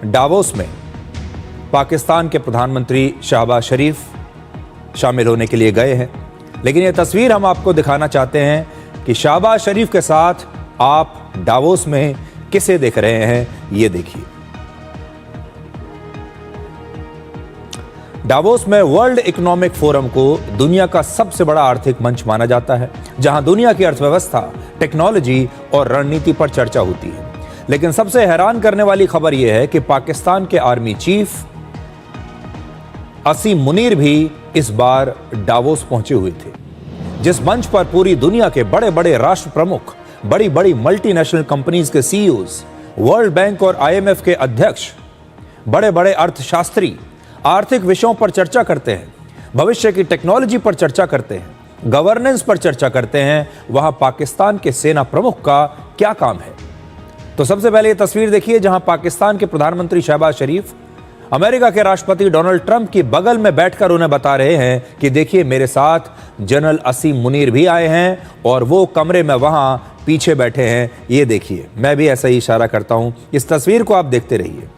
Davos में पाकिस्तान के प्रधानमंत्री शहबाज शरीफ शामिल होने के लिए गए हैं, लेकिन यह तस्वीर हम आपको दिखाना चाहते हैं कि शहबाज शरीफ के साथ आप डावोस में किसे देख रहे हैं। ये देखिए, डावोस में वर्ल्ड इकोनॉमिक फोरम को दुनिया का सबसे बड़ा आर्थिक मंच माना जाता है, जहां दुनिया की अर्थव्यवस्था, टेक्नोलॉजी और रणनीति पर चर्चा होती है। लेकिन सबसे हैरान करने वाली खबर यह है कि पाकिस्तान के आर्मी चीफ असीम मुनीर भी इस बार डावोस पहुंचे हुए थे, जिस मंच पर पूरी दुनिया के बड़े बड़े राष्ट्र प्रमुख, बड़ी बड़ी मल्टीनेशनल कंपनीज के सीईओज, वर्ल्ड बैंक और आईएमएफ के अध्यक्ष, बड़े बड़े अर्थशास्त्री आर्थिक विषयों पर चर्चा करते हैं, भविष्य की टेक्नोलॉजी पर चर्चा करते हैं, गवर्नेंस पर चर्चा करते हैं। वहां पाकिस्तान के सेना प्रमुख का क्या काम है? तो सबसे पहले ये तस्वीर देखिए, जहां पाकिस्तान के प्रधानमंत्री शहबाज शरीफ अमेरिका के राष्ट्रपति डोनाल्ड ट्रंप की बगल में बैठकर उन्हें बता रहे हैं कि देखिए, मेरे साथ जनरल असीम मुनीर भी आए हैं और वो कमरे में वहां पीछे बैठे हैं। ये देखिए, मैं भी ऐसा ही इशारा करता हूं। इस तस्वीर को आप देखते रहिए।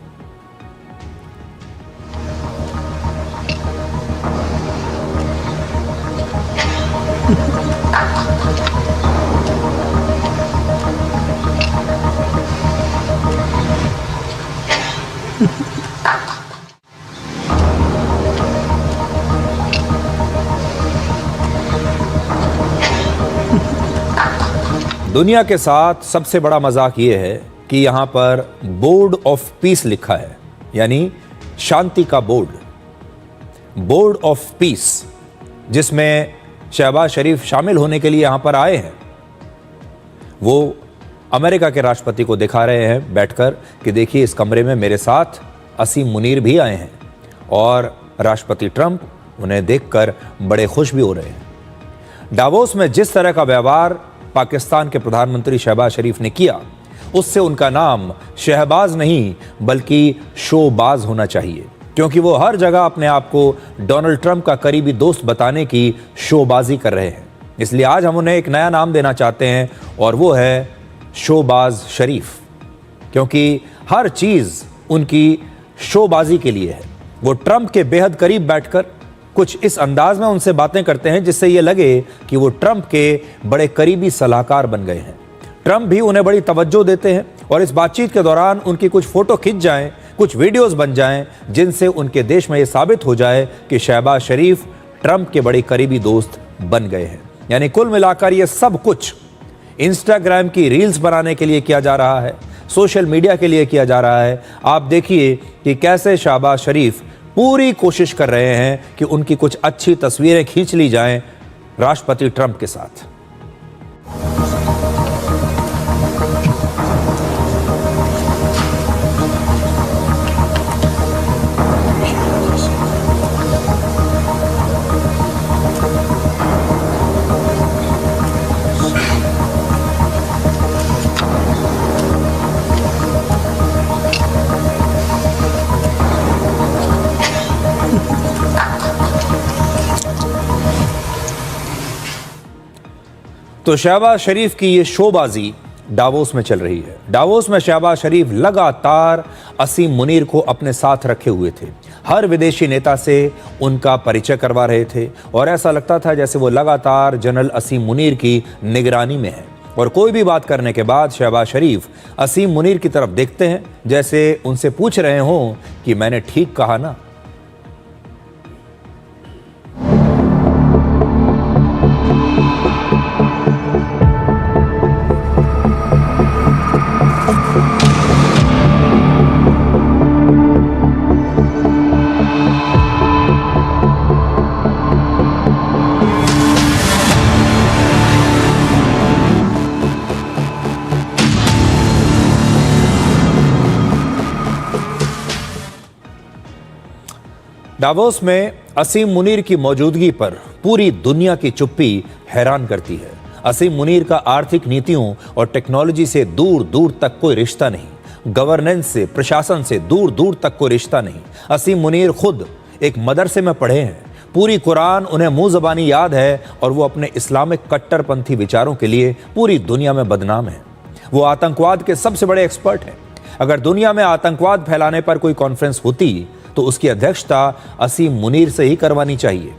दुनिया के साथ सबसे बड़ा मजाक ये है कि यहां पर बोर्ड ऑफ पीस लिखा है, यानी शांति का बोर्ड ऑफ पीस, जिसमें शहबाज शरीफ शामिल होने के लिए यहां पर आए हैं। वो अमेरिका के राष्ट्रपति को दिखा रहे हैं बैठकर कि देखिए, इस कमरे में मेरे साथ असीम मुनीर भी आए हैं, और राष्ट्रपति ट्रंप उन्हें देखकर बड़े खुश भी हो रहे हैं। डावोस में जिस तरह का व्यवहार पाकिस्तान के प्रधानमंत्री शहबाज शरीफ ने किया, उससे उनका नाम शहबाज नहीं बल्कि शोबाज होना चाहिए, क्योंकि वो हर जगह अपने आप को डोनाल्ड ट्रंप का करीबी दोस्त बताने की शोबाजी कर रहे हैं। इसलिए आज हम उन्हें एक नया नाम देना चाहते हैं, और वो है शोबाज शरीफ, क्योंकि हर चीज उनकी शोबाजी के लिए है। वो ट्रंप के बेहद करीब बैठकर कुछ इस अंदाज में उनसे बातें करते हैं जिससे ये लगे कि वो ट्रंप के बड़े करीबी सलाहकार बन गए हैं। ट्रंप भी उन्हें बड़ी तवज्जो देते हैं, और इस बातचीत के दौरान उनकी कुछ फोटो खिंच जाएं, कुछ वीडियोस बन जाएं, जिनसे उनके देश में ये साबित हो जाए कि शहबाज शरीफ ट्रंप के बड़े करीबी दोस्त बन गए हैं। यानी कुल मिलाकर ये सब कुछ इंस्टाग्राम की रील्स बनाने के लिए किया जा रहा है, सोशल मीडिया के लिए किया जा रहा है। आप देखिए कि कैसे शहबाज शरीफ पूरी कोशिश कर रहे हैं कि उनकी कुछ अच्छी तस्वीरें खींच ली जाएं राष्ट्रपति ट्रंप के साथ। तो शहबाज शरीफ की ये शोबाजी डावोस में चल रही है। डावोस में शहबाज शरीफ लगातार असीम मुनीर को अपने साथ रखे हुए थे, हर विदेशी नेता से उनका परिचय करवा रहे थे, और ऐसा लगता था जैसे वो लगातार जनरल असीम मुनीर की निगरानी में है। और कोई भी बात करने के बाद शहबाज शरीफ असीम मुनीर की तरफ देखते हैं, जैसे उनसे पूछ रहे हों कि मैंने ठीक कहा ना। डावोस में असीम मुनीर की मौजूदगी पर पूरी दुनिया की चुप्पी हैरान करती है। असीम मुनीर का आर्थिक नीतियों और टेक्नोलॉजी से दूर दूर तक कोई रिश्ता नहीं, गवर्नेंस से, प्रशासन से दूर दूर तक कोई रिश्ता नहीं। असीम मुनीर खुद एक मदरसे में पढ़े हैं, पूरी कुरान उन्हें मुंह ज़बानी याद है, और वो अपने इस्लामिक कट्टरपंथी विचारों के लिए पूरी दुनिया में बदनाम है। वो आतंकवाद के सबसे बड़े एक्सपर्ट हैं। अगर दुनिया में आतंकवाद फैलाने पर कोई कॉन्फ्रेंस होती तो उसकी अध्यक्षता असीम मुनीर से ही करवानी चाहिए।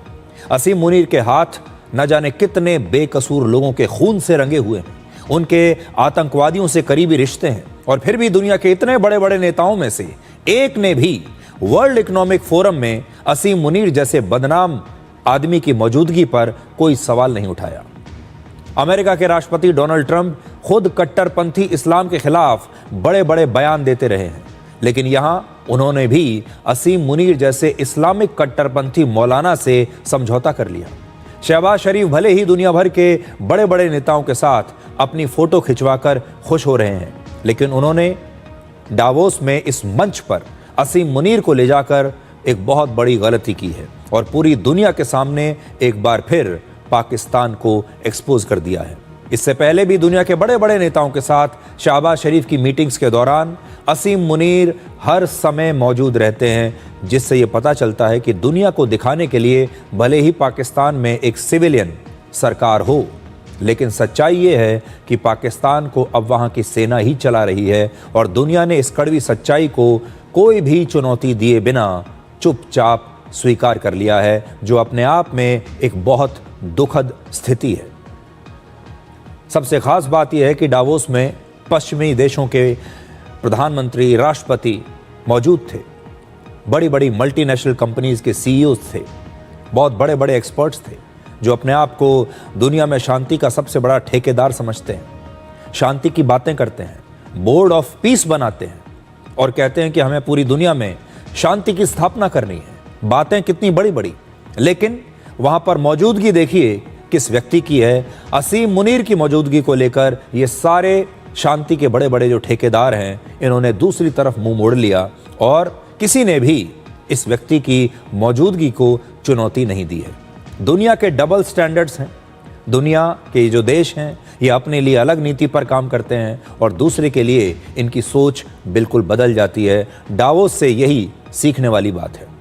असीम मुनीर के हाथ न जाने कितने बेकसूर लोगों के खून से रंगे हुए हैं, उनके आतंकवादियों से करीबी रिश्ते हैं, और फिर भी दुनिया के इतने बड़े बड़े नेताओं में से एक ने भी वर्ल्ड इकोनॉमिक फोरम में असीम मुनीर जैसे बदनाम आदमी की मौजूदगी पर कोई सवाल नहीं उठाया। अमेरिका के राष्ट्रपति डोनाल्ड ट्रंप खुद कट्टरपंथी इस्लाम के खिलाफ बड़े बड़े बयान देते रहे हैं, लेकिन यहां उन्होंने भी असीम मुनीर जैसे इस्लामिक कट्टरपंथी मौलाना से समझौता कर लिया। शहबाज शरीफ भले ही दुनिया भर के बड़े बड़े नेताओं के साथ अपनी फोटो खिंचवाकर खुश हो रहे हैं, लेकिन उन्होंने डावोस में इस मंच पर असीम मुनीर को ले जाकर एक बहुत बड़ी गलती की है और पूरी दुनिया के सामने एक बार फिर पाकिस्तान को एक्सपोज कर दिया है। इससे पहले भी दुनिया के बड़े बड़े नेताओं के साथ शहबाज शरीफ की मीटिंग्स के दौरान असीम मुनीर हर समय मौजूद रहते हैं, जिससे ये पता चलता है कि दुनिया को दिखाने के लिए भले ही पाकिस्तान में एक सिविलियन सरकार हो, लेकिन सच्चाई ये है कि पाकिस्तान को अब वहाँ की सेना ही चला रही है और दुनिया ने इस कड़वी सच्चाई को कोई भी चुनौती दिए बिना चुपचाप स्वीकार कर लिया है, जो अपने आप में एक बहुत दुखद स्थिति है। सबसे खास बात यह है कि डावोस में पश्चिमी देशों के प्रधानमंत्री, राष्ट्रपति मौजूद थे, बड़ी बड़ी मल्टीनेशनल कंपनीज के सीईओ थे, बहुत बड़े बड़े एक्सपर्ट्स थे जो अपने आप को दुनिया में शांति का सबसे बड़ा ठेकेदार समझते हैं, शांति की बातें करते हैं, बोर्ड ऑफ पीस बनाते हैं और कहते हैं कि हमें पूरी दुनिया में शांति की स्थापना करनी है। बातें कितनी बड़ी बड़ी, लेकिन वहां पर मौजूदगी देखिए किस व्यक्ति की है। असीम मुनीर की मौजूदगी को लेकर ये सारे शांति के बड़े बड़े जो ठेकेदार हैं, इन्होंने दूसरी तरफ मुंह मोड़ लिया और किसी ने भी इस व्यक्ति की मौजूदगी को चुनौती नहीं दी है। दुनिया के डबल स्टैंडर्ड्स हैं, दुनिया के जो देश हैं ये अपने लिए अलग नीति पर काम करते हैं और दूसरे के लिए इनकी सोच बिल्कुल बदल जाती है। डावोस से यही सीखने वाली बात है।